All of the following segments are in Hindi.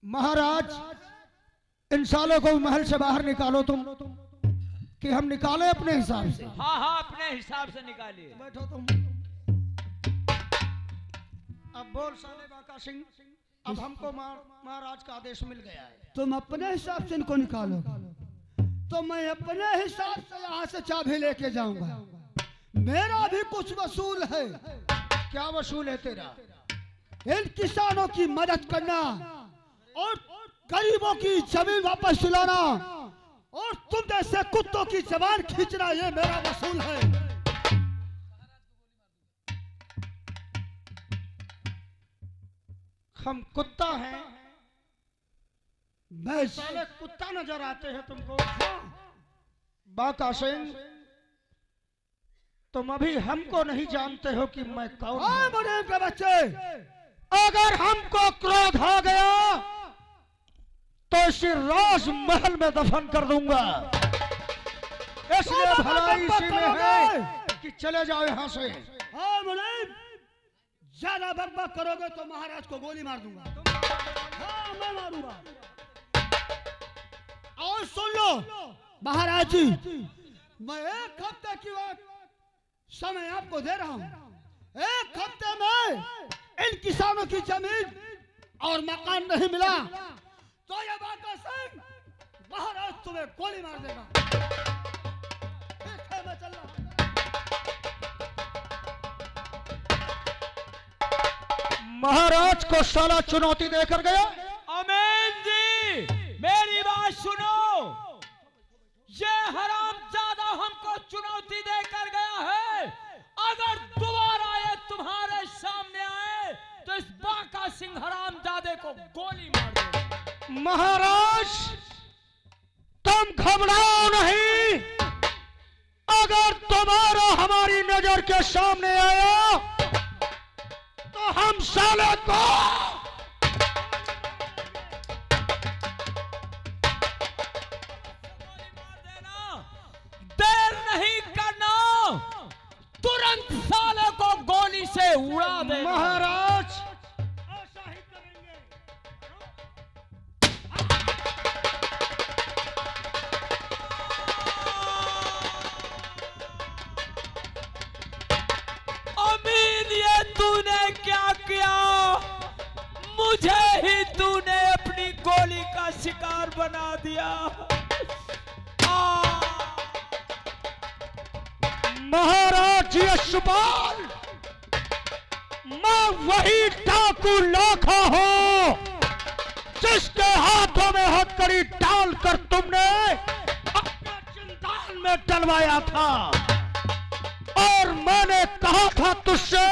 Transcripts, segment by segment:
महाराज, इन सालों को महल से बाहर निकालो तुम, कि हम निकाले अपने हिसाब से। हाँ हाँ, अपने हिसाब से निकालिए। बैठो तुम। अब बोल साले बाका सिंह, अब हमको महाराज का आदेश मिल गया है। तुम अपने हिसाब से इनको निकालो, तो मैं अपने हिसाब से यहाँ से चाबी लेके जाऊंगा। मेरा भी कुछ वसूल है। क्या वसूल है तेरा? इन किसानों की मदद करना और गरीबों की जमीन वापस दिलाना और तुम जैसे कुत्तों की जबान खींचना, ये मेरा वसूल है। हम कुत्ता हैं? मैं साले कुत्ता नजर आते हैं तुमको? बाका सिंह, तुम अभी हमको नहीं जानते हो कि मैं कौन हूं। बड़े के बच्चे, अगर हमको क्रोध आ गया तो इसी राजमहल में दफन कर दूंगा। इसलिए भलाई इसी में है कि चले जाओ यहाँ से। हाँ मुनीब, ज्यादा बकबक करोगे तो महाराज को गोली मार दूंगा। हाँ मैं मारूंगा। और सुन लो महाराज जी, मैं 1 हफ्ते की वक्त समय आपको दे रहा हूँ। 1 हफ्ते में इन किसानों की जमीन और मकान नहीं मिला तो ये बाका सिंह महाराज तुम्हें गोली मार देगा। मैं चल रहा। महाराज को साला चुनौती देकर गया। अमीन जी, मेरी बात सुनो। ये हरामजादा हमको चुनौती देकर गया है, अगर दोबारा ये तुम्हारे सामने आए तो इस बाका सिंह हरामजादे को गोली मार दो। महाराज, तुम घबराओ नहीं। अगर तुम्हारा हमारी नजर के सामने आया तो हम साले को देर नहीं करना, तुरंत साले को गोली से उड़ा दे। महाराज, ऐसा ही करेंगे। अमीन, ये तूने क्या किया? मुझे ही तूने अपनी गोली का शिकार बना दिया। महाराज यशपाल, मैं वही डाकू लाखा हूं जिसके हाथों में हथकड़ी डालकर तुमने अपने जिंदाल में डलवाया था। और मैंने कहा था तुझसे,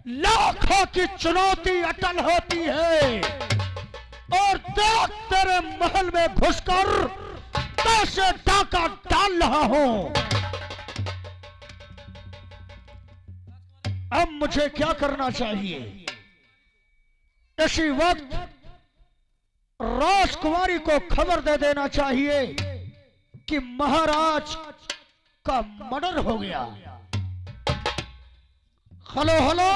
लाखों की चुनौती अटल होती है। और देख, तेरे महल में घुसकर कैसे डाका डाल रहा हूं। अब मुझे क्या करना चाहिए? इसी वक्त राजकुमारी को खबर दे देना चाहिए कि महाराज का मर्डर हो गया। हेलो हेलो,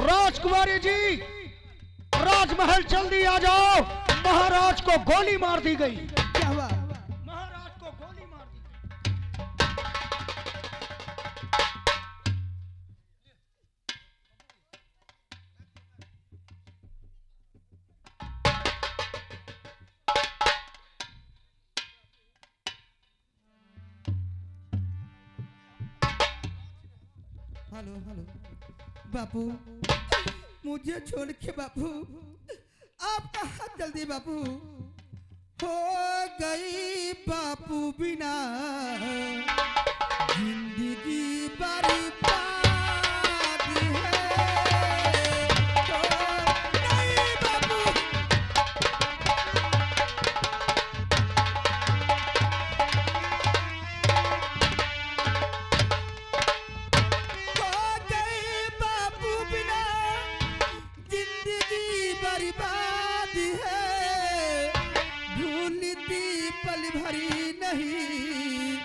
राजकुमारी जी, राजमहल जल्दी आ जाओ। महाराज को गोली मार दी गई। क्या हुआ? महाराज को गोली मार दी गई। हेलो हेलो बापू, मुझे छोड़ के बापू आप कहाँ जल्दी बापू? हो गई बापू बिना जिंदगी बर्बाद है। हो गई बापू, हो गई बापू बिना जिंदगी बर्बाद है। भूलती पल भरी नहीं,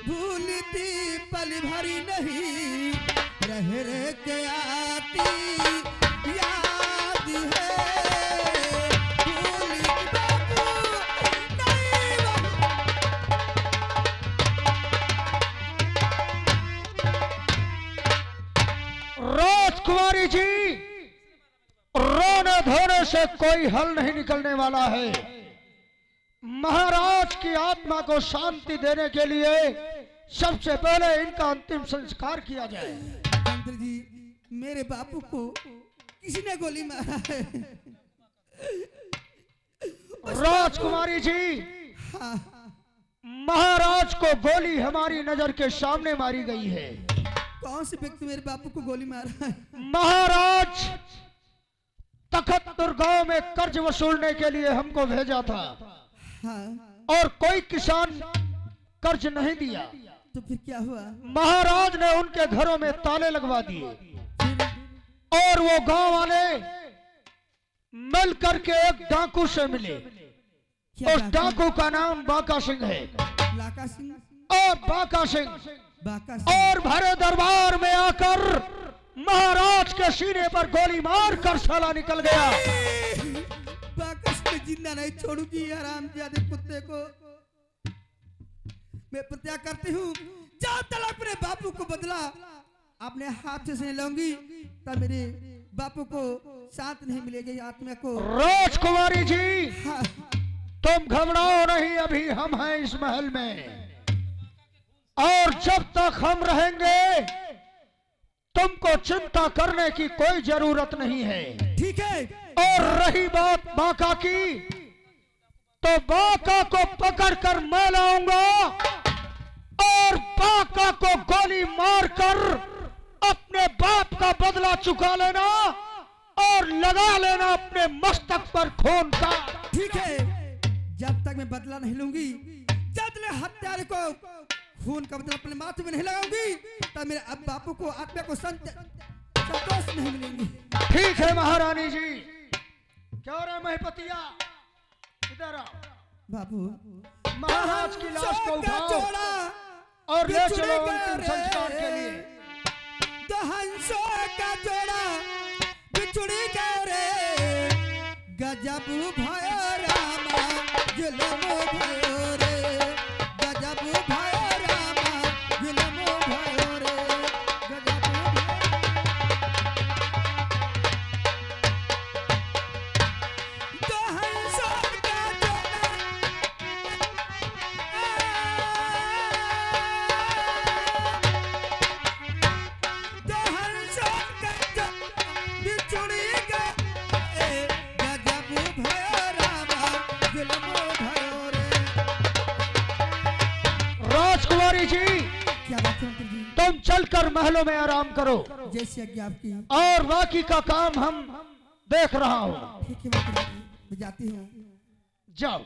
भूलती पल भरी नहीं, रह रह के आती याद झगड़े से कोई हल नहीं निकलने वाला है। महाराज की आत्मा को शांति देने के लिए सबसे पहले इनका अंतिम संस्कार किया जाए। मंत्री जी, मेरे बापू को किसी ने गोली मारा है। राजकुमारी जी, हाँ, महाराज को गोली हमारी नजर के सामने मारी गई है। कौन से व्यक्ति मेरे बापू को गोली मारा है? महाराज तखतपुर गांव में कर्ज वसूलने के लिए हमको भेजा था हाँ, और कोई किसान कर्ज नहीं दिया। तो फिर क्या हुआ? महाराज ने उनके घरों में ताले लगवा दिए और वो गांव वाले मिल करके एक डाकू से मिले। क्या उस डाकू का नाम बाका सिंह है। लाका सिंह? और बाका सिंह बाका सिंह? और भरे दरबार में आकर महाराज के सीने पर गोली मार कर साला निकल गया। बाका सिंह जिंदा नहीं छोड़ूंगी हरामजादे कुत्ते को। मैं प्रतिज्ञा करती हूँ, जब तक अपने बापू को बदला अपने हाथ से नहीं लूंगी तब मेरे बापू को शांत नहीं मिलेगी आत्मा को। राजकुमारी जी, हाँ, तुम घबराओ नहीं, अभी हम हैं इस महल में और जब तक हम रहेंगे तुमको चिंता करने की कोई जरूरत नहीं है। ठीक है। और रही बात बाका की, तो बाका को पकड़कर मैं लाऊंगा और बाका को गोली मारकर अपने बाप का बदला चुका लेना और लगा लेना अपने मस्तक पर खून का। ठीक है, जब तक मैं बदला नहीं लूंगी, जब तक हत्यारे को खून का बदला अपने माथे में नहीं लगाऊंगी तब मेरे अब बापू को आत्मा को संतोष नहीं मिलेंगी। ठीक है महारानी जी। क्या हो रहा है महिपतिया? इधर आओ। बाबू, महाराज की लाश को उठाओ और ले चलो अंतिम संस्कार के लिए। हंसों का जोड़ा बिछुड़ी गए रे, गजब भयो रामा जुलम भयो रे, गजब भयो रामा जुलम भयो रे, गजब तो हंसों का जोड़ा राजकुमारी जी, क्या बात है मंत्री जी? तुम चलकर महलों में आराम करो जैसी आज्ञा आपकी। और बाकी का काम हम देख रहा हूँ। ठीक है मंत्री जी, मैं जाती हूँ। जाओ।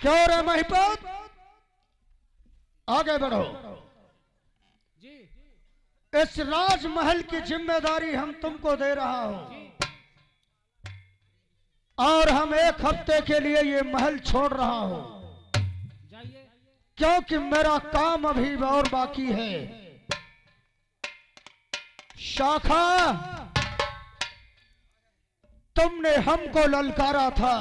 क्यों रे महिपत, आगे बढ़ो। इस राजमहल की जिम्मेदारी हम तुमको दे रहा हूं और हम एक हफ्ते के लिए ये महल छोड़ रहा हूं क्योंकि मेरा काम अभी और बाकी है। शाखा, तुमने हमको ललकारा था।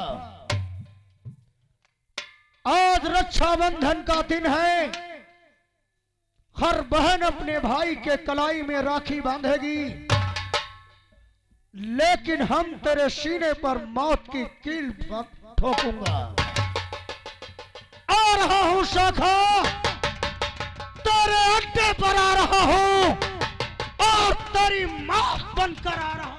आज रक्षाबंधन का दिन है। हर बहन अपने भाई के कलाई में राखी बांधेगी, लेकिन हम तेरे सीने पर मौत की कील ठोकूंगा। आ रहा हूं शाखा, तेरे अड्डे पर आ रहा हूं और तेरी मौत बनकर आ रहा हूं।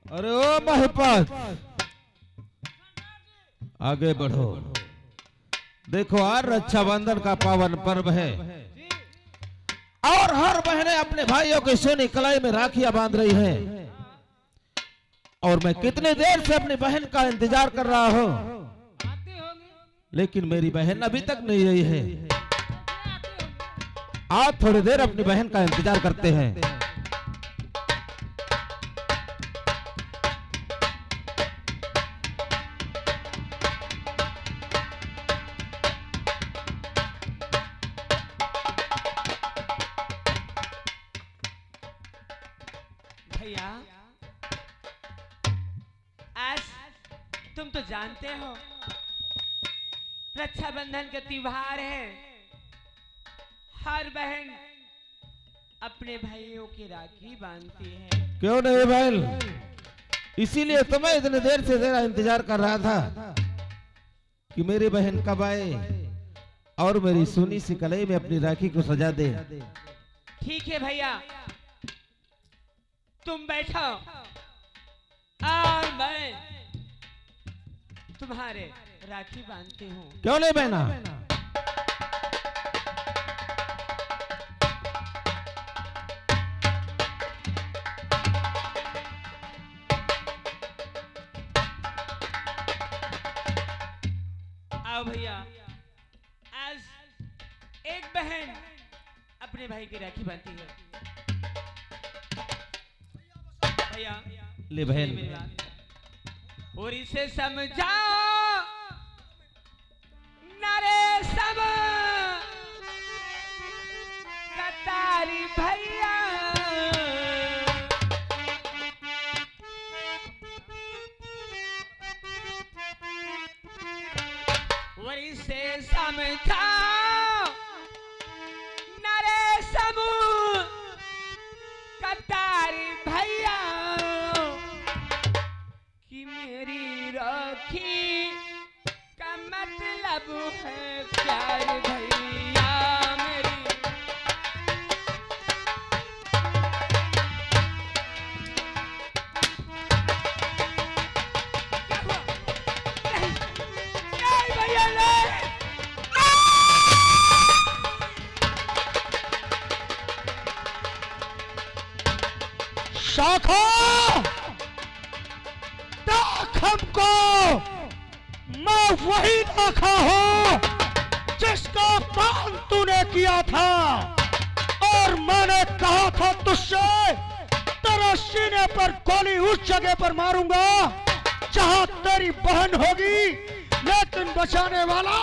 अरे ओ महिपत, आगे बढ़ो। देखो, आज रक्षाबंधन का पावन पर्व है और हर बहनें अपने भाइयों के सोने कलाई में राखियां बांध रही हैं और मैं कितनी देर से अपनी बहन का इंतजार कर रहा हूं, लेकिन मेरी बहन अभी तक नहीं आई है। आज थोड़ी देर अपनी बहन का इंतजार करते हैं। तुम तो जानते हो रक्षाबंधन का त्योहार है। हर बहन अपने भाइयों की राखी बांधती है। क्यों नहीं भाई, इसीलिए तो मैं इतने देर से तेरा इंतजार कर रहा था कि मेरी बहन कब आए और मेरी सोनी सी कलाई में अपनी राखी को सजा दे। ठीक है भैया, तुम बैठो और मैं तुम्हारे राखी बांधती हूँ। क्यों नहीं बहना? आओ भैया, आज एक बहन अपने भाई की राखी बांधती है। भैया ले बहन, मेरी बात और इसे समझा नरे सब कतारी भैया। और इसे समझा नरे सब कतारी भैया कि मेरी राखी का मतलब है प्यार भैया मेरी। क्या हुआ? नहीं भैया नहीं। शाखा, देख हमको, मैं वही लाखा हूं जिसका काम तूने किया था। और मैंने कहा था तुझसे तेरे सीने पर गोली उस जगह पर मारूंगा जहां तेरी बहन होगी, लेकिन बचाने वाला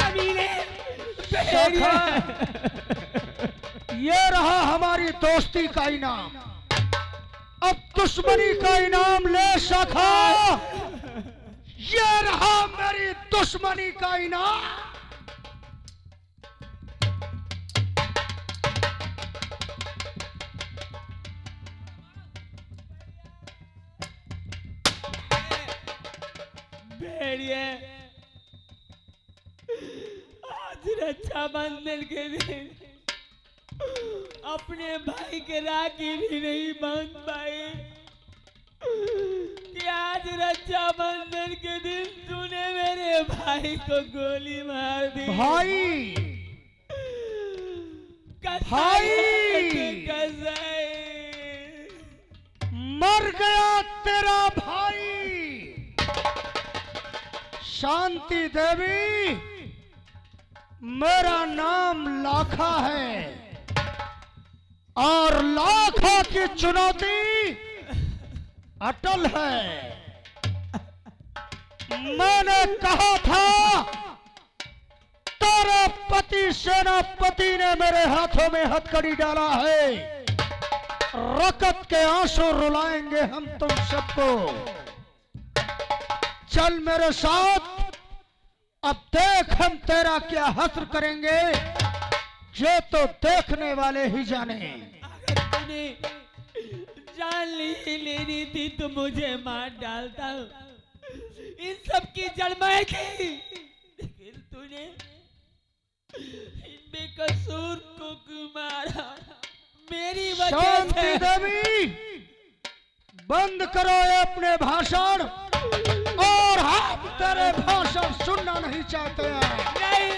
कमीने शाखा, ये रहा हमारी दोस्ती का इनाम। अब दुश्मनी का इनाम ले शाखा, ये रहा मेरी दुश्मनी का इनाम। भेड़िए, आज रक्षाबंधन के दिन अपने भाई के राखी भी नहीं बांध पाए कि आज रक्षाबंधन के दिन तूने मेरे भाई को गोली मार दी। भाई, कसाई, भाई! कसाई। मर गया तेरा भाई। शांति देवी, मेरा नाम लाखा है और लाखा की चुनौती अटल है। मैंने कहा था तेरे पति सेनापति ने मेरे हाथों में हथकड़ी डाला है, रकत के आंसू रुलाएंगे हम तुम सबको। चल मेरे साथ, अब देख हम तेरा क्या हस्र करेंगे, ये तो देखने वाले ही जाने। अगर तूने जान लेनी थी तो मुझे मार डालता। इन सब की जड़ मैं थी, लेकिन तूने इन बेकसूर को क्यों मारा? मेरी वजह शांति से। देवी, बंद करो ये अपने भाषण, और हम तेरे भाषण सुनना नहीं चाहते हैं। नहीं,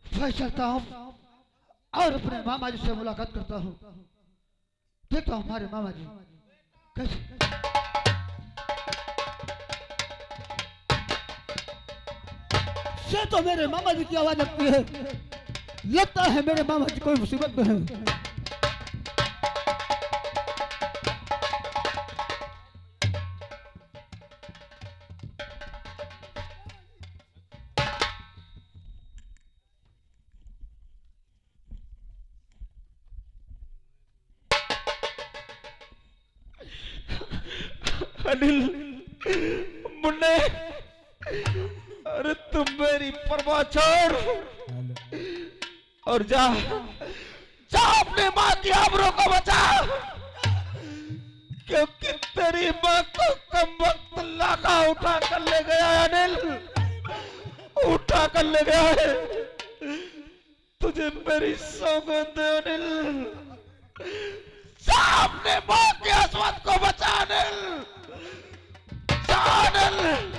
मैं चलता हूँ और अपने मामा जी से मुलाकात करता हूँ। देखता हूँ हमारे मामा जी कैसे। मुझे तो मेरे मामा जी की आवाज लगती है। लगता है मेरे मामा जी कोई मुसीबत में है। अनिल, मुन्ने, अरे तुम मेरी परवाह छोड़ और जा जा अपने माँ की आबरू को बचा, क्योंकि तेरी माँ को कम वक्त लाका उठा कर ले गया है अनिल, उठा कर ले गया है। तुझे मेरी सौगंध है अनिल, जा अपने माँ की अस्मत को बचा अनिल, जा अनिल।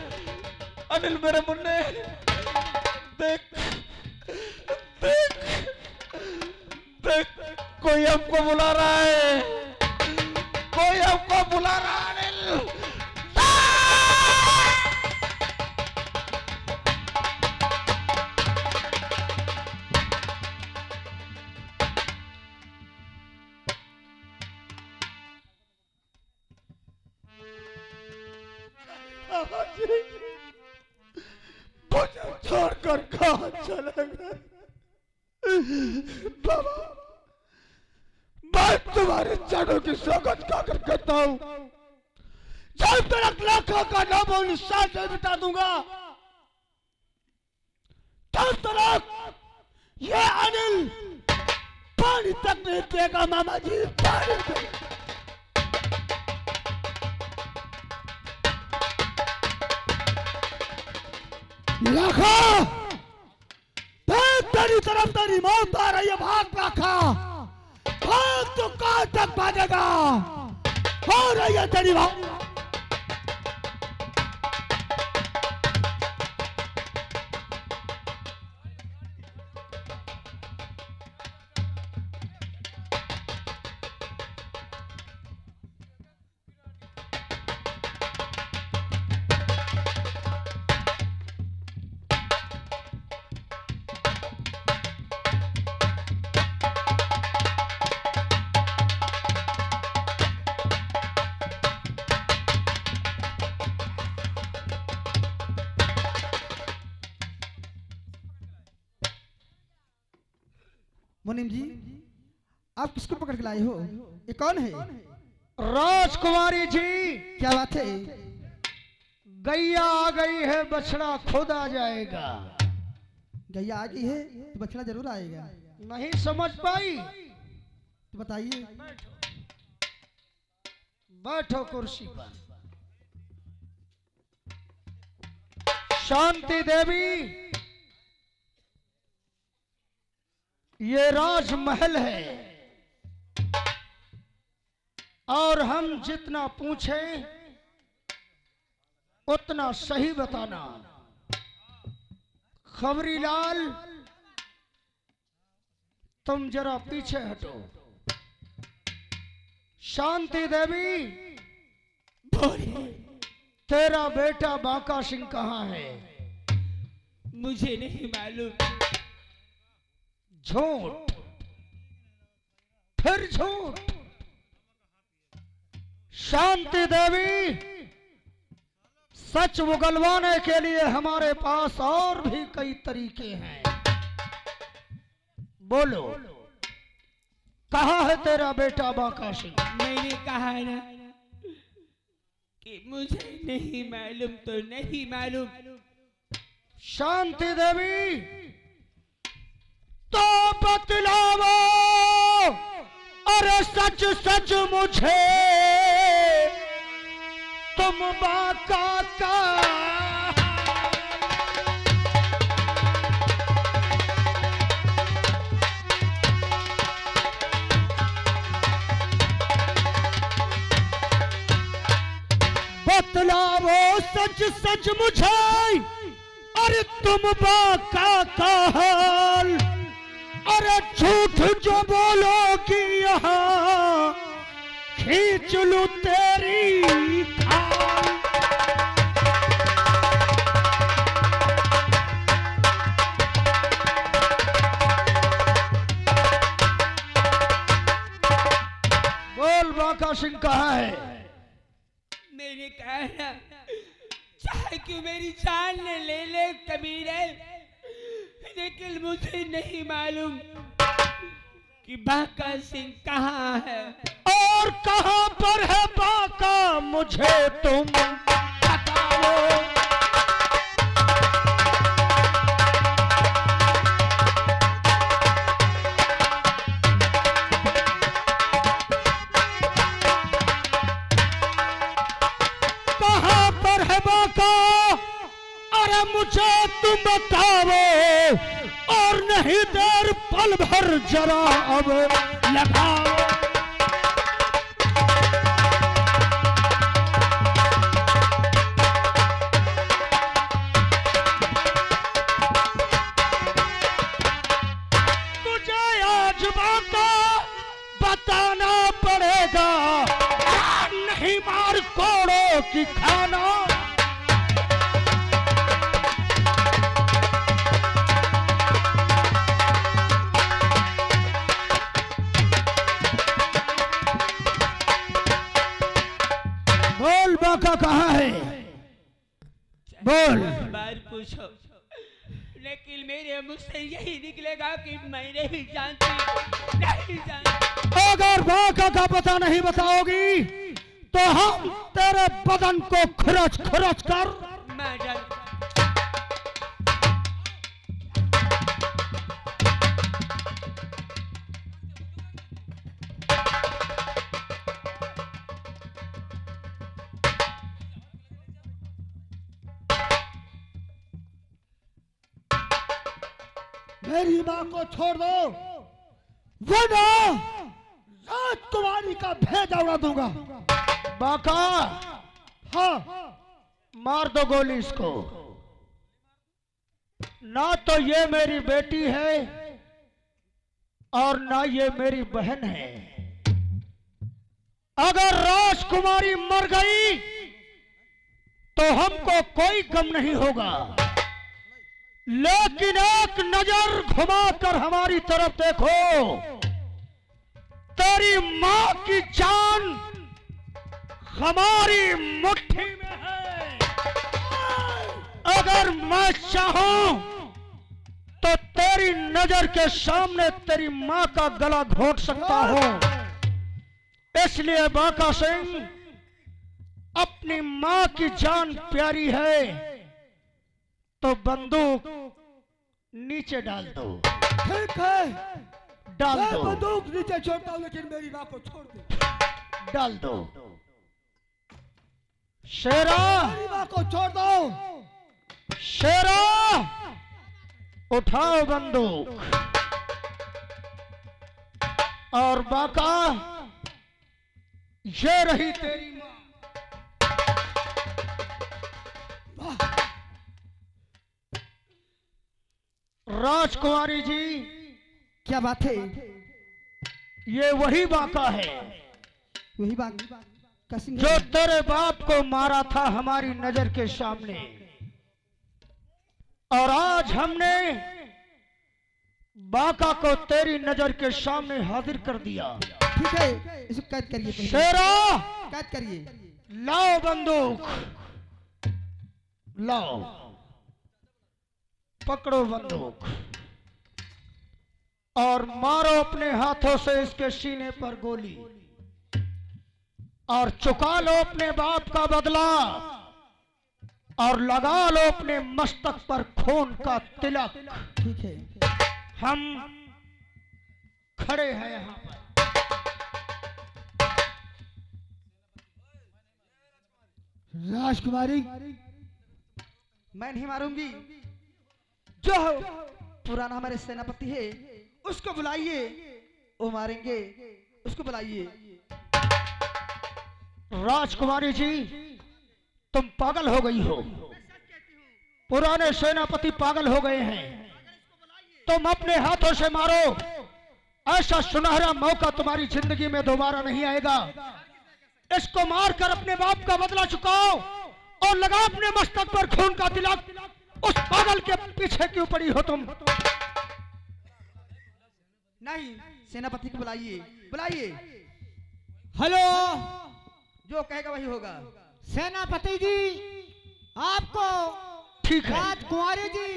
अनिल मेरे मुन्ने, देख देख देख, कोई हमको बुला रहा है, कोई हमको बुला रहा है अनिल। मुझे छोड़कर कहाँ चले गए बाबा? मैं तुम्हारे चरणों की सौगंध खाकर कहता हूँ, जब तक लाखों का नाम और निशान नहीं मिटा दूंगा, तब तक ये अनिल पानी तक नहीं पिएगा मामा जी, पानी तक। लाखा, तेरी तरफ तेरी मौत आ रही है, भाग लाखा, भाग तो कहां तक भागेगा? हो रही है तेरी मौत। मुनीम जी, आप किसको पकड़ के लाए हो? ये कौन है? राजकुमारी जी, क्या बात है? गैया आ गई है, बछड़ा खुद आ जाएगा। गैया आ गई है तो बछड़ा जरूर आएगा। नहीं समझ पाई? तो बताइए। बैठो कुर्सी पर। शांति देवी, ये राजमहल है और हम जितना पूछें उतना सही बताना। खबरीलाल, तुम जरा पीछे हटो। शांति देवी, तेरा बेटा बांका सिंह कहाँ है? मुझे नहीं मालूम। झूठ, फिर झूठ। शांति देवी, सच उगलवाने के लिए हमारे पास और भी कई तरीके हैं। बोलो, कहाँ है तेरा बेटा बांका सिंह? मैंने कहा ना कि मुझे नहीं मालूम तो नहीं मालूम। शांति देवी, तो बतलाओ, अरे सच सच मुझे, तुम बांका का बतलाओ सच सच मुझे, अरे तुम बांका का हाल, अरे झूठ जो बोलोगी यहाँ खींच लूं तेरी खाल। बाका सिंह कहाँ है? मैंने कहा ना, चाहे क्यों मेरी जान ले ले कबीरे, लेकिन मुझे नहीं मालूम कि बाका सिंह कहाँ है। और कहाँ पर है बाका, मुझे तुम बताओ। कहाँ पर है बाका, अरे मुझे तुम बताओ। और नहीं देर पल भर जरा अब लगाओ। तुझे आज बाका बताना पड़ेगा, नहीं मार कोड़ों की खाना। बोल बाका कहाँ है? बोल। बार पूछो, लेकिन मेरे मुंह से यही निकलेगा कि मैं नहीं जानती, नहीं जानती। अगर बाका का पता नहीं बताओगी तो हम तेरे बदन को खुरच खुरच कर मैं डर मेरी माँ को छोड़ दो, वरना राजकुमारी का भेजा उड़ा दूंगा। बाका, हाँ, मार दो गोली इसको। ना तो ये मेरी बेटी है और ना ये मेरी बहन है। अगर राजकुमारी मर गई तो हमको कोई गम नहीं होगा, लेकिन एक नजर घुमाकर हमारी तरफ देखो। तेरी मां की जान हमारी मुट्ठी में है। अगर मैं चाहूं तो तेरी नजर के सामने तेरी मां का गला घोंट सकता हूं। इसलिए बाका सिंह, अपनी मां की जान प्यारी है तो बंदूक नीचे डाल दो। ठीक है, डाल मैं दो, बंदूक नीचे छोड़ता हूँ, लेकिन मेरी माँ को छोड़ दे। डाल दो। शेरा, मेरी माँ को छोड़ दो। शेरा, उठाओ बंदूक। और बाका, ये रही तेरी माँ। राजकुमारी जी, क्या बात है? ये वही बाका है वही बात का सिंह जो है। तेरे बाप को मारा था हमारी नजर के सामने। और आज हमने बाका को तेरी नजर के सामने हाजिर कर दिया। ठीक है, इसको कैद करिए पहले। शेरा, कैद करिए। लाओ बंदूक, लाओ, पकड़ो बंदूक और मारो अपने हाथों से इसके सीने पर गोली। और चुका लो अपने बाप का बदला और लगा लो अपने मस्तक पर खून का तिलक। ठीक है, हम खड़े हैं यहाँ पर। राजकुमारी, मैं नहीं मारूंगी। जो पुराना हमारे सेनापति है उसको बुलाइए, वो मारेंगे। उसको बुलाइए। राजकुमारी जी, तुम पागल हो गई हो। पुराने सेनापति पागल हो गए हैं। तुम अपने हाथों से मारो। ऐसा सुनहरा मौका तुम्हारी जिंदगी में दोबारा नहीं आएगा। इसको मारकर अपने बाप का बदला चुकाओ और लगा अपने मस्तक पर खून का तिलक। उस पागल के पीछे क्यों पड़ी हो तुम? नहीं, सेनापति को बुलाइए, बुलाइए। हेलो, जो कहेगा वही होगा। सेनापति जी, आपको ठीक है, राजकुमारी जी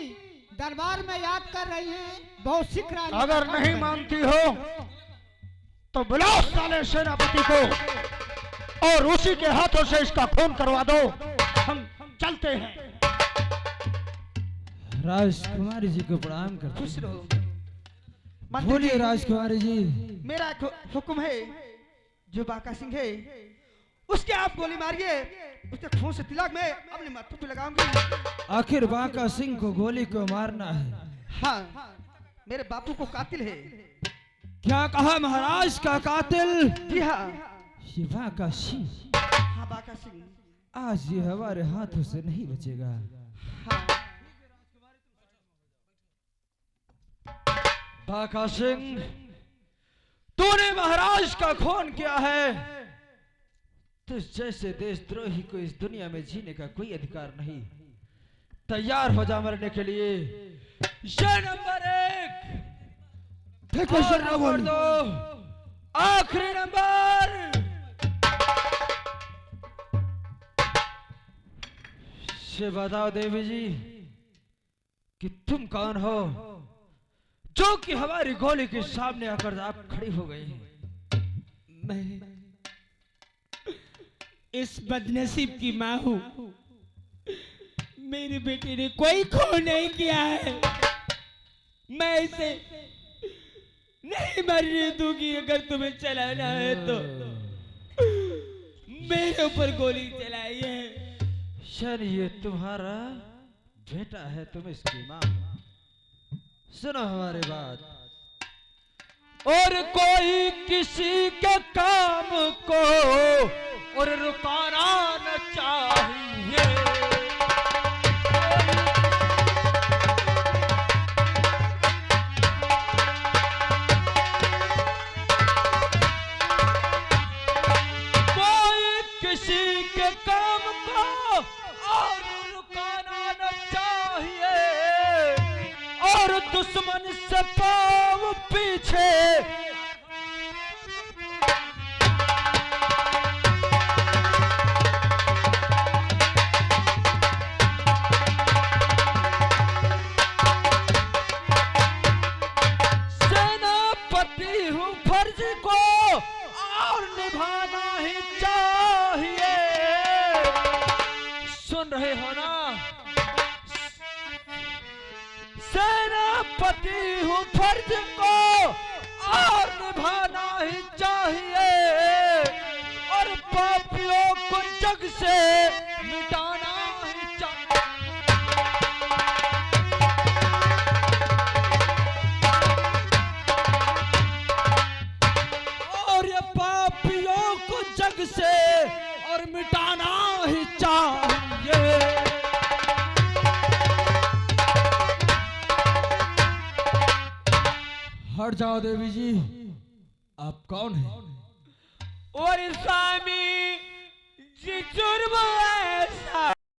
दरबार में याद कर रही हैं। बहुत सिख रही अगर नहीं मानती हो तो बुलाओ साले सेनापति को और उसी के हाथों से इसका खून करवा दो। हम चलते हैं। राजकुमारी जी को प्रणाम करते खुश रहो। हैं। बोलिए राजकुमारी जी। मेरा एक हुक्म है, जो बाका सिंह है उसके आप गोली मारिए, उसके खून से तिलक में अपने माथे पे लगाऊंगी। आखिर बाका सिंह को गोली को मारना है? हाँ, मेरे बापू को कातिल है। क्या कहा महाराज का कातिल? जी हाँ। ये बाका सिंह, हाँ बाका सिंह। आज ये हमारे हाथों से नहीं बचेगा। हाँ। बाका सिंह, तूने महाराज का खून किया है। तुझ जैसे देशद्रोही को इस दुनिया में जीने का कोई अधिकार नहीं। तैयार हो जा मरने के लिए। ये नंबर 1 और नंबर 2, आखिरी नंबर। ये बताओ देवी जी कि तुम कौन हो, जो कि हमारी गोली के सामने आकर आप खड़ी हो गई? मैं इस बदनसीब की माँ हूँ। मेरी बेटी ने कोई खून नहीं किया है। मैं इसे नहीं मरने दूंगी। अगर तुम्हें चलाना है तो मेरे ऊपर गोली चलाई है। शायद ये तुम्हारा बेटा है, तुम इसकी माँ। सुनो हमारी बात। और कोई किसी के काम को और रुकाना न चाहिए। कोई किसी के काम को और रुकाना न चाहिए, और दुश्मन से पाँव पीछे सेनापति हूँ, फर्ज को और निभाना ही चाहिए। सुन रहे हो ना? सेनापति हूँ, फर्ज को और निभाना ही चाहिए, और पापियों को जग से मिटाना ही चाहिए। और ये पापियों को जग से और मिटाना ही चाहिए। हट जाओ देवी जी। आप कौन हैं? और स्वामी जी जुर्म